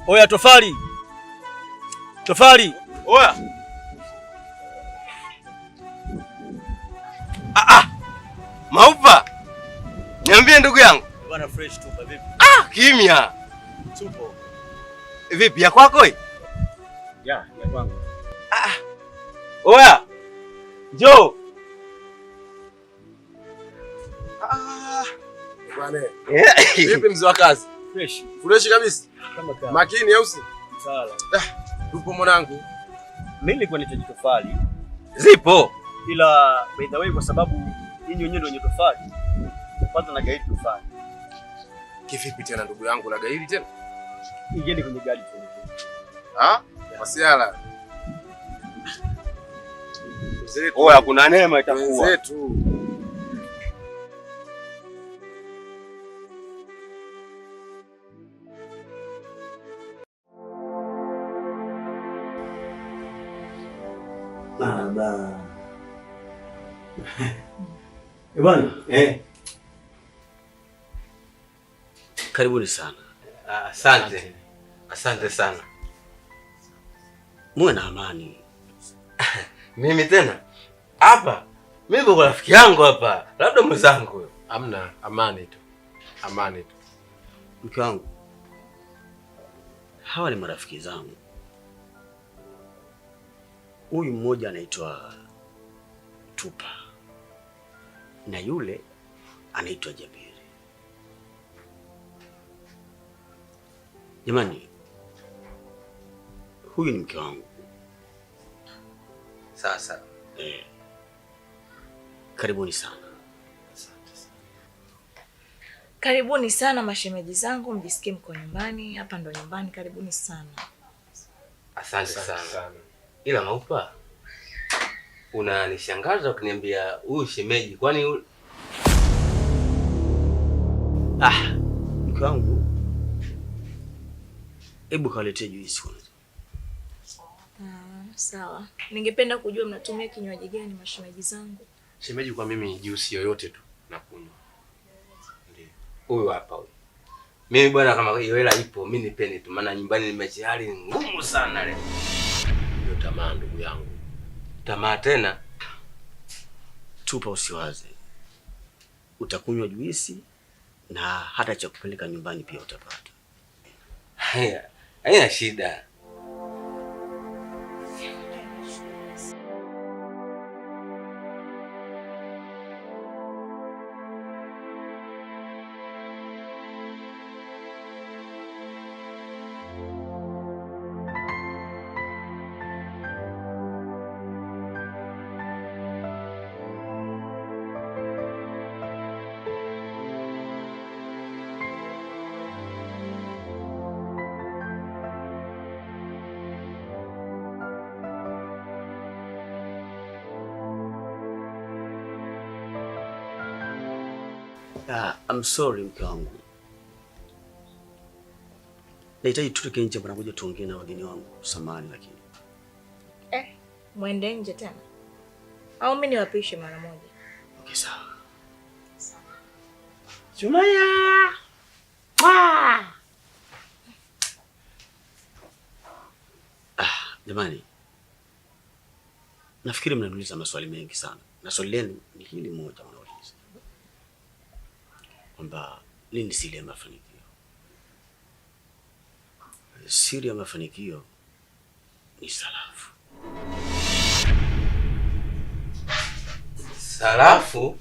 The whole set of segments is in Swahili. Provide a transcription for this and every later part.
Oya Tofali. Tofali. Oya. Maupa. Niambie ndugu yangu. Bwana fresh tupa vipi? Kimya. Tupo. Vipi ya kwako hii? Ya kwangu. Oya. Njoo. Bwana. Vipi mzee wa kazi? Fresh. Fresh kabisa. Kama kawa. Makini au si? Sawa. Tupo mwanangu. Mimi nilikuwa nitaji tofali. Zipo. Ila by the way kwa sababu nyinyi wenyewe ndio wenye tofali. Kwanza na gairi tofali. Kivipi tena ndugu yangu na gairi tena? Ingieni kwenye gari tu. Masiala. Oya kuna neema itakuwa. Zetu. Baba. Bwana, karibuni sana. Asante. Asante sana. Muwe na amani. Mimi tena hapa mimi kwa rafiki yangu hapa, labda mwenzangu. Hamna, amani tu. Amani tu. Mke wangu, hawa ni marafiki zangu. Huyu mmoja anaitwa Tupa na yule anaitwa Jabiri. Jamani, huyu ni mke wangu. Sasa karibuni sana. Karibuni sana mashemeji zangu, mjisikie mko nyumbani. Hapa ndo nyumbani, karibuni sana. Asante sana. Ila Maupa, unanishangaza ukiniambia huyu shemeji, kwani mke wangu, hebu kawaletee juisi kwanza. Sawa. Ningependa kujua mnatumia kinywaji gani mashemeji zangu? Shemeji, kwa mimi juisi yoyote tu nakunywa. Ndio. Huyu hapa huyu. Mimi bwana, kama hiyo hela ipo, mimi nipeni tu, maana nyumbani nimechi hali ngumu sana leo. Ndio tamaa ndugu yangu. Tamaa tena? Tupa, usiwaze. Utakunywa juisi na hata cha kupeleka nyumbani pia utapata. Haina shida. I'm sorry mke wangu. Nahitaji tutoke nje mara moja tuongee na wageni wangu. Samahani lakini. Mwende nje tena? Au mimi niwapishe mara moja? Okay, sawa. Sumaya. Jamani. Nafikiri mnaniuliza maswali mengi sana. Na swali lenu ni hili moja mnauliza. Kwamba nini siri ya mafanikio? Siri ya mafanikio ni sarafu. Salafu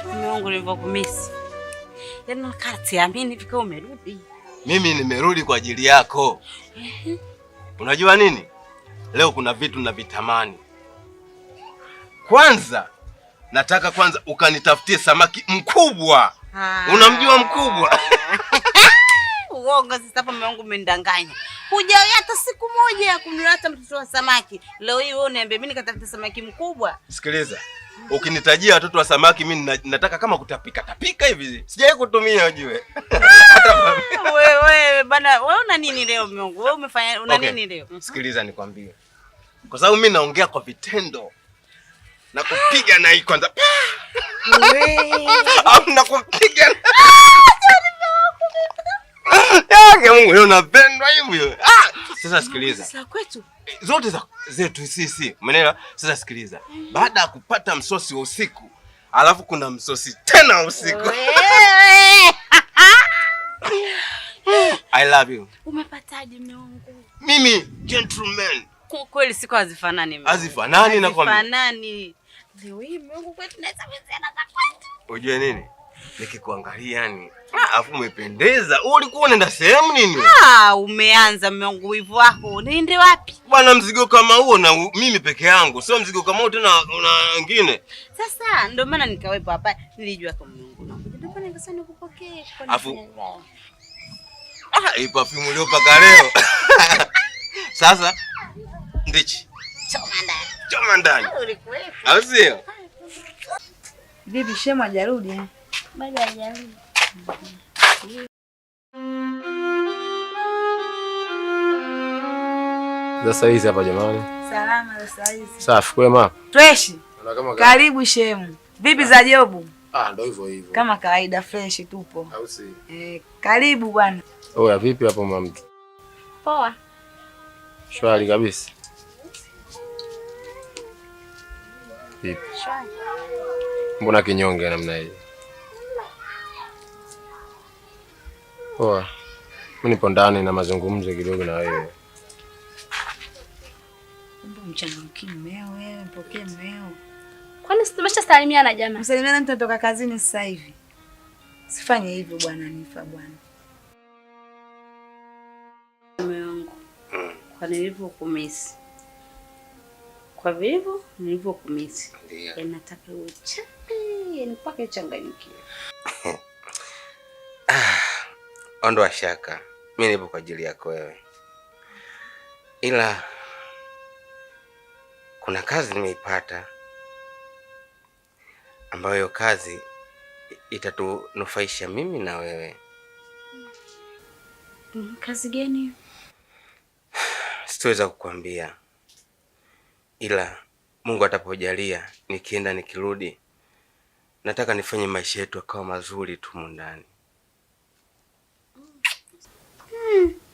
Mume wangu nilivyokumisi. Yaani nakatiamini fika umerudi. mimi nimerudi kwa ajili yako. Unajua nini? Leo kuna vitu na vitamani. Kwanza nataka ukanitafutie samaki mkubwa. Unamjua mkubwa? Uongo sasa, hapa mume wangu umendanganya. Hujawahi hata siku moja ya kumleta mtoto wa samaki. Leo hii wewe uniambia mimi nikatafuta samaki mkubwa. Sikiliza. Ukinitajia watoto wa samaki mimi nataka kama kutapika hivi. Sijawahi kutumia ujue. Wewe bana, wewe una nini leo mume wangu? Wewe umefanya nini leo? Sikiliza nikwambie. Kwa sababu mimi naongea kwa vitendo. Na kupiga na hii kwanza. Au nakupiga. Mungu leo napendwa hivyo. Sasa sikiliza. Sasa kwetu Zote zetu sisi. Umeelewa? Sasa sikiliza. Baada ya kupata msosi wa usiku, alafu kuna msosi tena wa usiku. I love you. Umepataje mume wangu? Mimi gentleman. Kweli siku hazifanani mume. Hazifanani na kwambia. Hazifanani. Leo hii mume wangu kwetu naweza kuziana za kwetu. Unajua nini? Nikikuangalia yani, afu umependeza. Ulikuwa unaenda sehemu nini? Umeanza mume wangu, wivu wako. Niende wapi? Bwana, mzigo kama huo na mimi peke yangu. Sio mzigo kama huo tena una wengine. Sasa ndio maana nikawepo hapa. Nilijua kama Mungu nakuja. Ndio maana nikasema nikupokee. Afu hii perfume uliopaka leo. Sasa ndichi. Choma ndani. Ulikuwepo. Au sio? Bibi Shemu hajarudi? Bado hajarudi. Sasa hizi hapa jamani. Salama sasa hizi. Safi kwema. Fresh. Karibu Shemu. Vipi za jobu? Ndio hivyo. Kama kawaida fresh tupo. Au si? Karibu bwana. Oya, vipi hapo mama? Poa. Shwari kabisa. Vipi? Shwari. Mbona kinyonge namna hii? Poa. Mimi nipo ndani na mazungumzo kidogo na wewe. Mbona mchangamki mmeo wewe, mpokee mmeo. Kwani tumesha salimiana jamaa? Msalimiana, mtu anatoka kazini sasa hivi. Sifanye hivyo bwana, nifa bwana. Mume wangu. Kwa nilivyokumisi. Kwa vivyo nilivyokumisi. Ndio. Nataka uchape, nipake changanyikiwe. Ondoa shaka. Mimi nipo kwa ajili yako wewe. Ila kuna kazi nimeipata ambayo kazi itatunufaisha mimi na wewe. Kazi gani? Sitoweza kukwambia. Ila Mungu atapojalia nikienda nikirudi, nataka nifanye maisha yetu akawa mazuri tu ndani.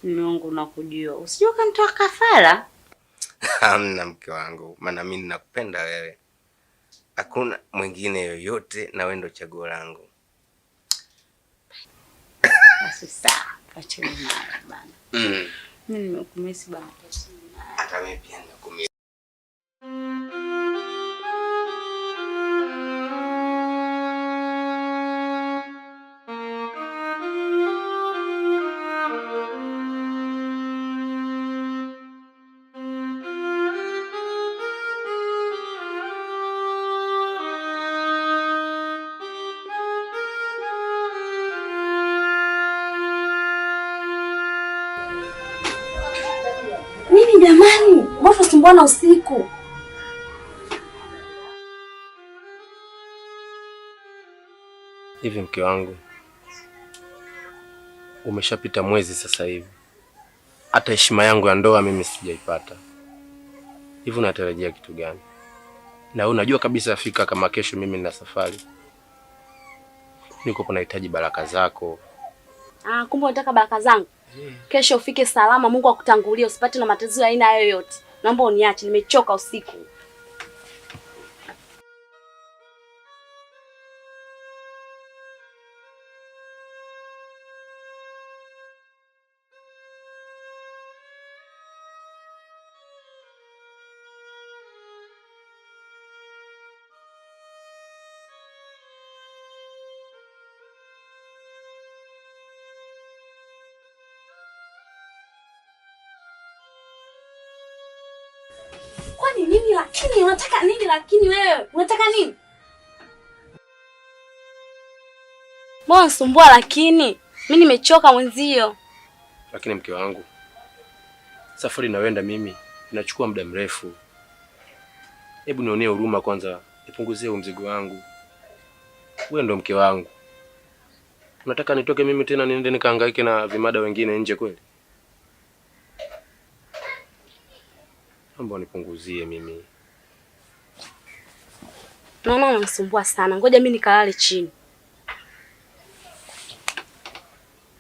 Mungu nakujua. Usijue kanitoa kafara. Hamna mke wangu, maana mimi ninakupenda wewe. Hakuna mwingine yoyote na wewe ndo chaguo langu. Basi sawa, acha mara bana. Mimi nimekumisi bana. Hata mimi pia nimekumisi. Nini jamani? Mbona tusumbuana usiku? Hivi mke wangu, umeshapita mwezi sasa hivi, hata heshima yangu ya ndoa mimi sijaipata. Hivi unatarajia kitu gani? Na unajua kabisa Afrika, kama kesho mimi nina safari, niko nahitaji baraka zako. Kumbe unataka baraka zangu? Kesho ufike salama, Mungu akutangulie, usipate na matatizo ya aina yoyote. Naomba uniache, nimechoka usiku. Kwani nini lakini? Unataka nini lakini wewe? Unataka nini? Mbona unasumbua lakini? Mimi nimechoka mwenzio. Lakini mke wangu, safari naenda mimi inachukua muda mrefu. Hebu nionee huruma kwanza, nipunguzie mzigo wangu. Wewe ndo mke wangu. Unataka nitoke mimi tena niende nikahangaike na vimada wengine nje kweli? Naomba nipunguzie mimi. Naona unanisumbua sana. Ngoja mimi nikalale chini.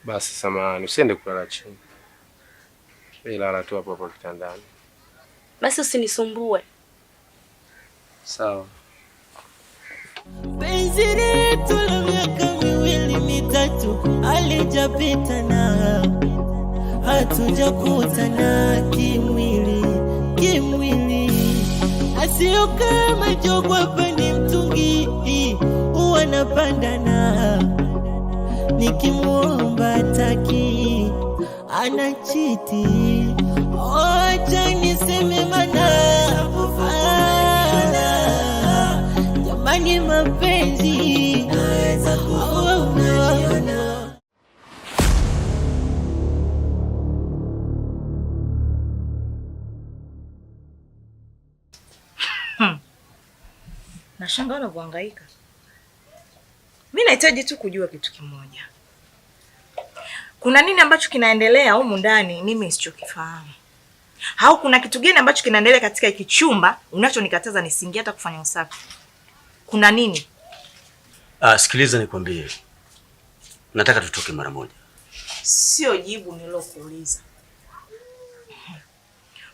Basi samahani, usiende kulala chini. Wewe lala tu hapo hapo kitandani. Basi usinisumbue. Sawa. Penzi letu la miaka miwili mitatu halijapita na hatujakutana kimwili. Asio kama jogwa hapa ni mtungi, huwa napandana. Nikimuomba taki anachiti. Acha niseme mana jamani, mapenzi naweza kuona. Nashangaa unavyohangaika. Mimi nahitaji tu kujua kitu kimoja. Kuna nini ambacho kinaendelea humu ndani mimi sichokifahamu? Au kuna kitu gani ambacho kinaendelea katika hiki chumba unachonikataza nisingie hata kufanya usafi? Kuna nini? Sikiliza nikwambie. Nataka tutoke mara moja. Sio jibu nilokuuliza.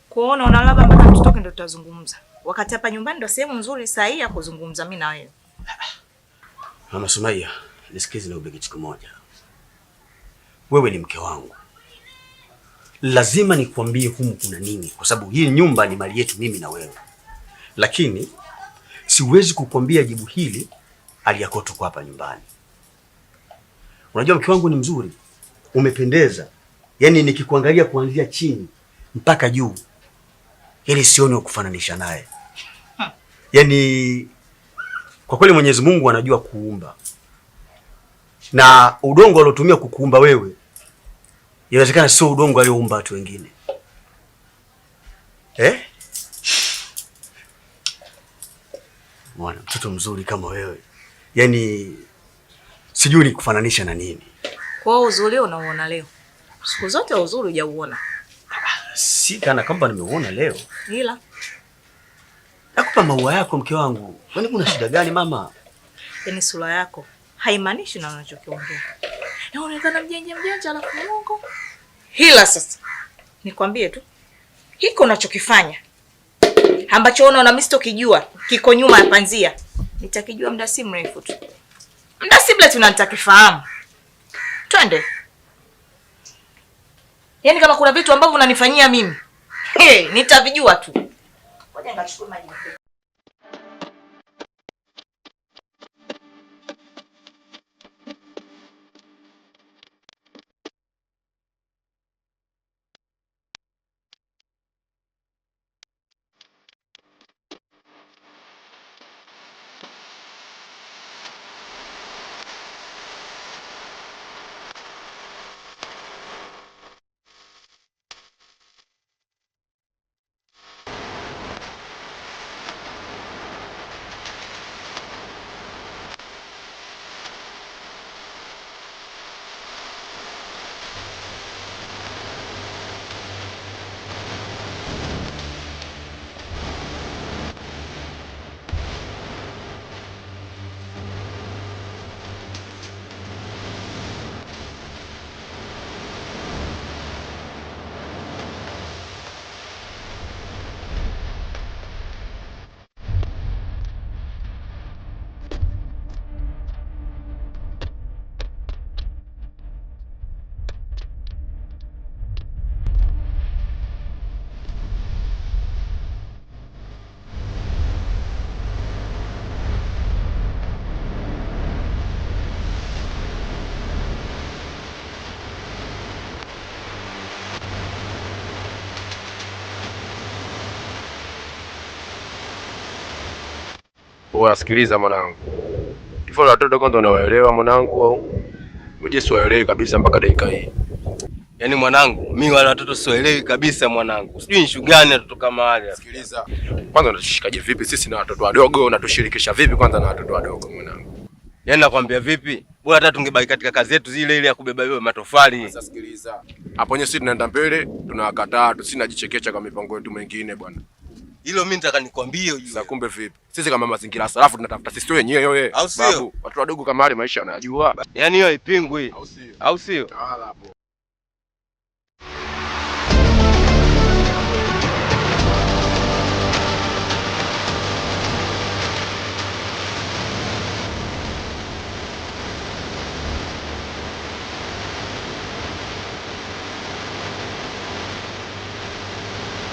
Kuona una labda mpaka tutoke ndio tutazungumza. Wakati hapa nyumbani ndio sehemu nzuri sahihi ya kuzungumza mimi na wewe. Mama Sumaia, nisikize na ubegi kitu moja. Wewe ni mke wangu. Lazima nikwambie humu kuna nini, kwa sababu hii nyumba ni mali yetu mimi na wewe. Lakini siwezi kukwambia jibu hili aliyako tuko hapa nyumbani. Unajua mke wangu ni mzuri. Umependeza. Yaani nikikuangalia kuanzia chini mpaka juu, yaani sioni wa kufananisha naye. Yaani kwa kweli Mwenyezi Mungu anajua kuumba. Na udongo aliotumia kukuumba wewe, inawezekana sio udongo alioumba watu wengine. Mwana mtoto mzuri kama wewe. Yaani sijui nikufananisha na nini. Kwa uzuri unaoona leo, siku zote uzuri hujauona. Si kana kama nimeuona leo. Ila nakupa maua yako mke wangu. Kwani kuna shida gani mama? Yaani sura yako haimaanishi na unachokiongea. Unaonekana mjanja alafu Mungu. Ila sasa nikwambie tu, hiko unachokifanya ambacho unaona mimi sitokijua kiko nyuma ya panzia, nitakijua muda si mrefu tu. Muda si mrefu tunatakifahamu. Twende. Yaani kama kuna vitu ambavyo unanifanyia mimi, nitavijua tu. Ngoja ngachukue maji. Poa, sikiliza mwanangu. Hivyo watoto kwanza unawaelewa mwanangu au? Uje siwaelewi kabisa mpaka dakika hii. Yaani mwanangu, mimi wale watoto siwaelewi kabisa mwanangu. Sijui nishu gani watoto kama wale. Sikiliza. Kwanza unatushikaje vipi sisi na watoto wadogo? Unatushirikisha vipi kwanza na watoto wadogo mwanangu? Yaani nakwambia vipi? Bora hata tungebaki katika kazi yetu zile ile ya kubeba hiyo matofali. Sasa sikiliza. Hapo nyewe sisi tunaenda mbele, tunawakataa, tusinajichekecha kwa mipango yetu mingine bwana. Hilo mimi nataka nikwambie ujue. Sasa kumbe vipi? Sisi kama mazingira salafu tunatafuta sisi wenyewe wewe. Au sio? Watu wadogo kama wale maisha wanajua. Yaani hiyo haipingwi. Au sio? Au sio? Hala hapo.